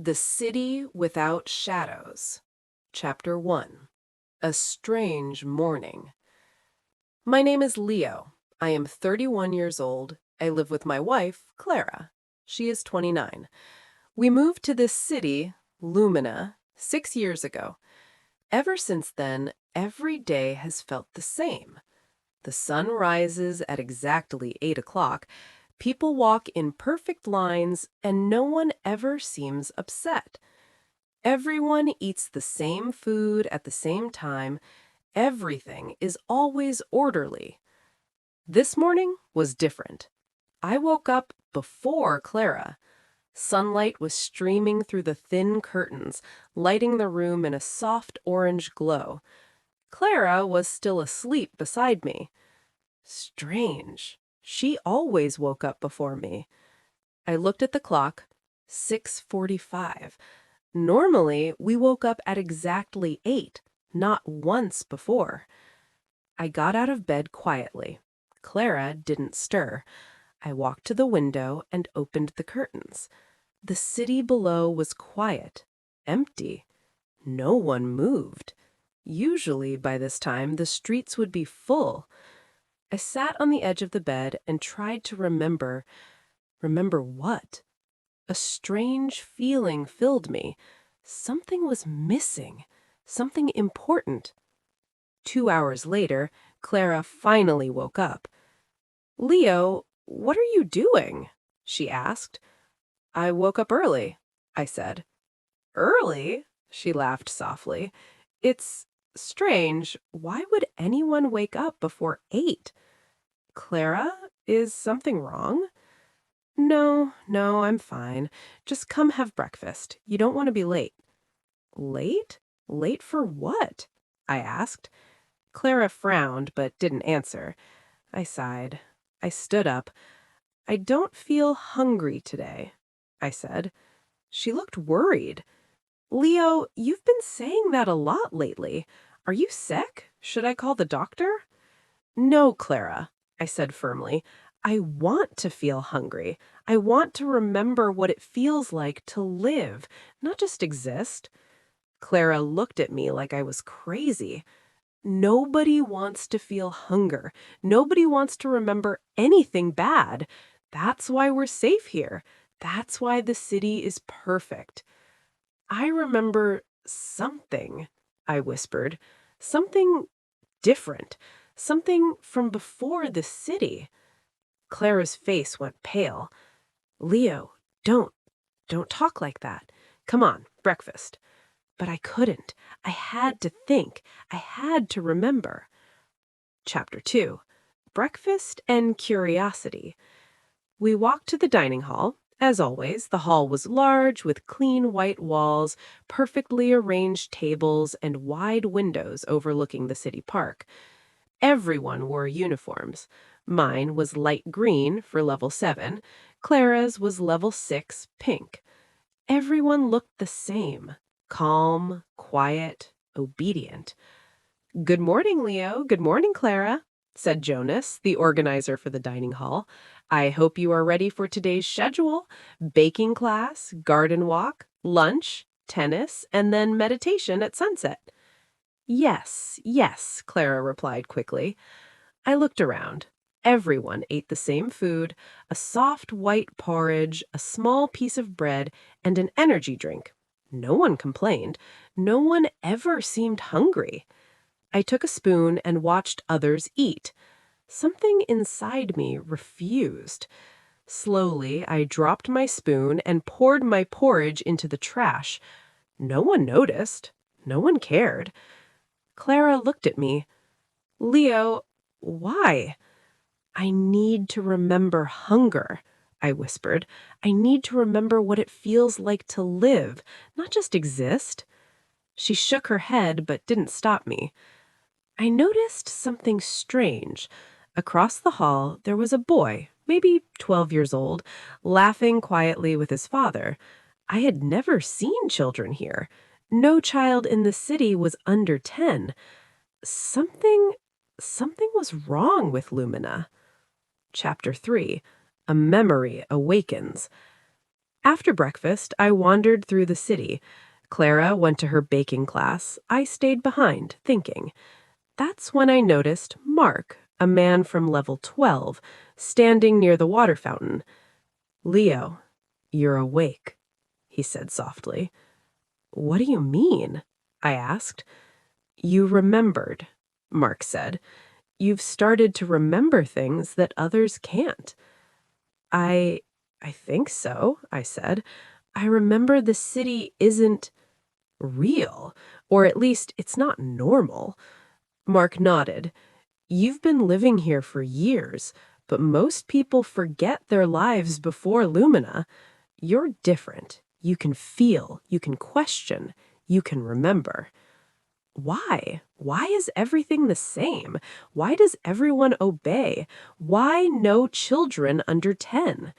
The City Without Shadows. Chapter 1. A Strange Morning. My name is Leo. I am 31 years old. I live with my wife, Clara. She is 29. We moved to this city, Lumina, 6 years ago. Ever since then, every day has felt the same. The sun rises at exactly 8 o'clock. People walk in perfect lines, and no one ever seems upset. Everyone eats the same food at the same time. Everything is always orderly. This morning was different. I woke up before Clara. Sunlight was streaming through the thin curtains, lighting the room in a soft orange glow. Clara was still asleep beside me. Strange. She always woke up before me. I looked at the clock. 6:45. Normally, we woke up at exactly 8, not once before. I got out of bed quietly. Clara didn't stir. I walked to the window and opened the curtains. The city below was quiet, empty. No one moved. Usually, by this time, the streets would be full. I sat on the edge of the bed and tried to remember. Remember what? A strange feeling filled me. Something was missing. Something important. 2 hours later, Clara finally woke up. "Leo, what are you doing?" she asked. "I woke up early," I said. "Early?" she laughed softly. "It's strange. Why would anyone wake up before 8? Clara, is something wrong?" No, I'm fine. Just come have breakfast. You don't want to be late." "Late? Late for what?" I asked. Clara frowned but didn't answer. I sighed. I stood up. "I don't feel hungry today," I said. She looked worried. "Leo, you've been saying that a lot lately. Are you sick? Should I call the doctor?" "No, Clara," I said firmly. "I want to feel hungry. I want to remember what it feels like to live, not just exist." Clara looked at me like I was crazy. Nobody wants to feel hunger. Nobody wants to remember anything bad. That's why we're safe here. That's why the city is perfect. "I remember something," I whispered. "Something different. Something from before the city." Clara's face went pale. "Leo, don't talk like that. Come on, breakfast." But I couldn't. I had to think. I had to remember. Chapter 2. Breakfast and Curiosity. We walked to the dining hall. As always, the hall was large, with clean white walls, perfectly arranged tables, and wide windows overlooking the city park. Everyone wore uniforms. Mine was light green for level 7. Clara's was level 6, pink. Everyone looked the same. Calm, quiet, obedient. "Good morning, Leo. Good morning, Clara," said Jonas, the organizer for the dining hall. "I hope you are ready for today's schedule. Baking class, garden walk, lunch, tennis, and then meditation at sunset." Yes, Clara replied quickly. I looked around. Everyone ate the same food, a soft white porridge, a small piece of bread, and an energy drink. No one complained. No one ever seemed hungry. I took a spoon and watched others eat. Something inside me refused. Slowly, I dropped my spoon and poured my porridge into the trash. No one noticed. No one cared. Clara looked at me. "Leo, why?" "I need to remember hunger," I whispered. "I need to remember what it feels like to live, not just exist." She shook her head but didn't stop me. I noticed something strange. Across the hall, there was a boy, maybe 12 years old, laughing quietly with his father. I had never seen children here. No child in the city was under 10. Something was wrong with Lumina. Chapter 3. A Memory Awakens. After breakfast, I wandered through the city. Clara went to her baking class. I stayed behind, thinking. That's when I noticed Mark, a man from level 12, standing near the water fountain. "Leo, you're awake," he said softly. "What do you mean?" I asked. "You remembered," Mark said. "You've started to remember things that others can't." I I think so, I said. "I remember the city isn't real, or at least it's not normal." Mark nodded. "You've been living here for years, but most people forget their lives before Lumina. You're different. You can feel, you can question, you can remember." Why? Why is everything the same? Why does everyone obey? Why no children under 10?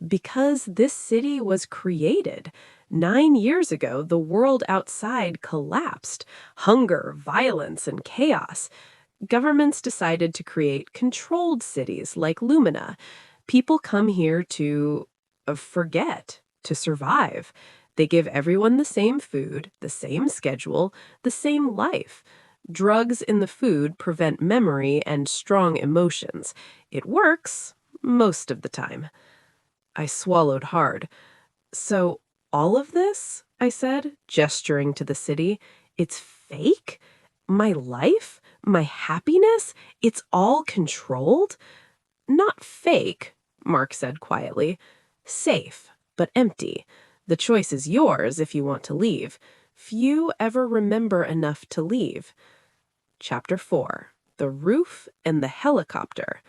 Because this city was created. 9 years ago, the world outside collapsed. Hunger, violence, and chaos. Governments decided to create controlled cities like Lumina. People come here to forget, to survive. They give everyone the same food, the same schedule, the same life. Drugs in the food prevent memory and strong emotions. It works most of the time. I swallowed hard. "So, all of this," I said, gesturing to the city, "it's fake? My life? My happiness? It's all controlled?" "Not fake," Mark said quietly. "Safe, but empty. The choice is yours if you want to leave. Few ever remember enough to leave." Chapter 4: The Roof and the Helicopter.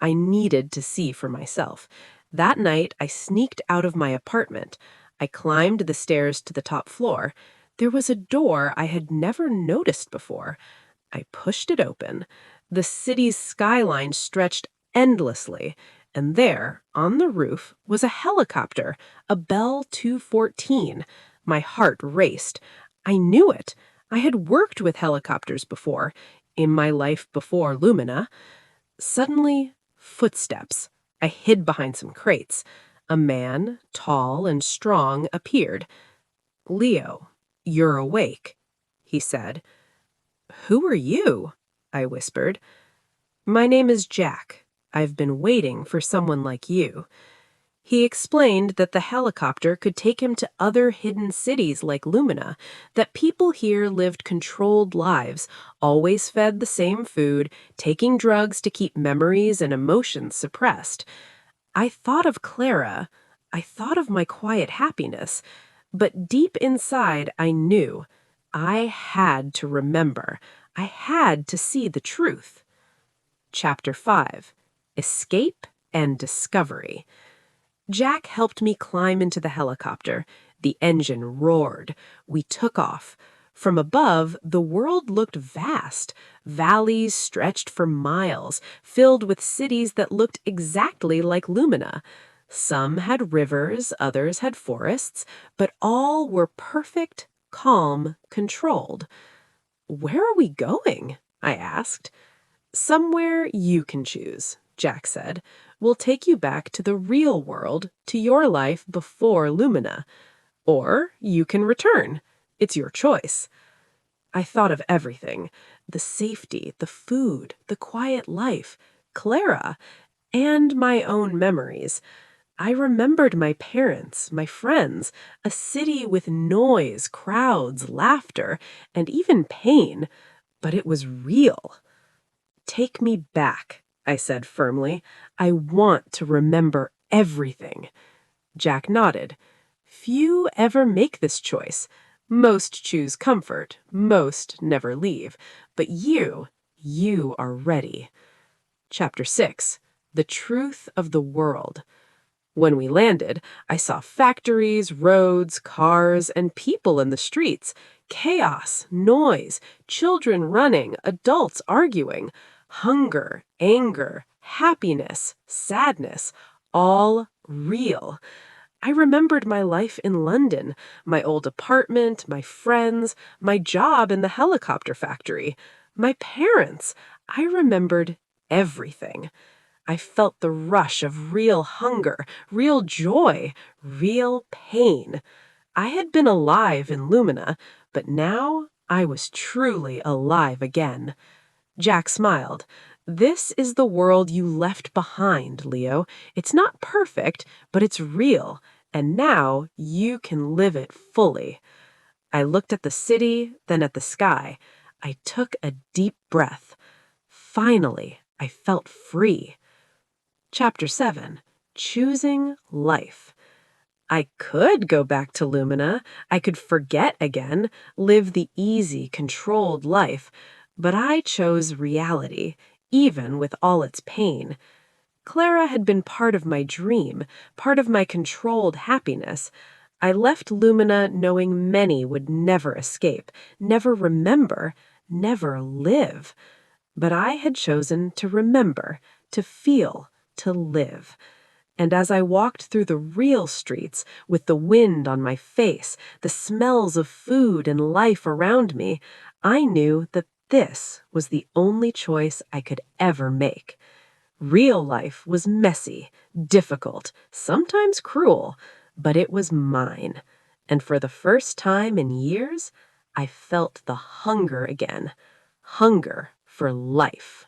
I needed to see for myself. That night, I sneaked out of my apartment. I climbed the stairs to the top floor. There was a door I had never noticed before. I pushed it open. The city's skyline stretched endlessly, and there, on the roof, was a helicopter, a Bell 214. My heart raced. I knew it. I had worked with helicopters before, in my life before Lumina. Suddenly, footsteps. I hid behind some crates. A man, tall and strong, appeared. "Leo, you're awake," he said. "Who are you?" I whispered. "My name is Jack. I've been waiting for someone like you." He explained that the helicopter could take him to other hidden cities like Lumina, that people here lived controlled lives, always fed the same food, taking drugs to keep memories and emotions suppressed. I thought of Clara. I thought of my quiet happiness. But deep inside, I knew I had to remember. I had to see the truth. Chapter 5: Escape and Discovery. Jack helped me climb into the helicopter. The engine roared. We took off. From above, the world looked vast. Valleys stretched for miles, filled with cities that looked exactly like Lumina. Some had rivers, others had forests, but all were perfect, calm, controlled. "Where are we going?" I asked. "Somewhere you can choose," Jack said. "We'll take you back to the real world, to your life before Lumina. Or you can return. It's your choice." I thought of everything: the safety, the food, the quiet life, Clara, and my own memories. I remembered my parents, my friends, a city with noise, crowds, laughter, and even pain. But it was real. "Take me back," I said firmly. "I want to remember everything." Jack nodded. "Few ever make this choice. Most choose comfort, most never leave. But you are ready." Chapter 6: The Truth of the World. When we landed, I saw factories, roads, cars, and people in the streets. Chaos, noise, children running, adults arguing. Hunger, anger, happiness, sadness, all real. I remembered my life in London, my old apartment, my friends, my job in the helicopter factory, my parents. I remembered everything. I felt the rush of real hunger, real joy, real pain. I had been alive in Lumina, but now I was truly alive again. Jack smiled. This is the world you left behind, Leo. It's not perfect, but it's real, and now you can live it fully. I looked at the city, then at the sky. I took a deep breath. Finally, I felt free. Chapter 7. Choosing Life. I could go back to Lumina. I could forget again, live the easy, controlled life. But I chose reality, even with all its pain. Clara had been part of my dream, part of my controlled happiness. I left Lumina knowing many would never escape, never remember, never live. But I had chosen to remember, to feel, to live. And as I walked through the real streets, with the wind on my face, the smells of food and life around me, I knew that this was the only choice I could ever make. Real life was messy, difficult, sometimes cruel, but it was mine. And for the first time in years, I felt the hunger again. Hunger for life.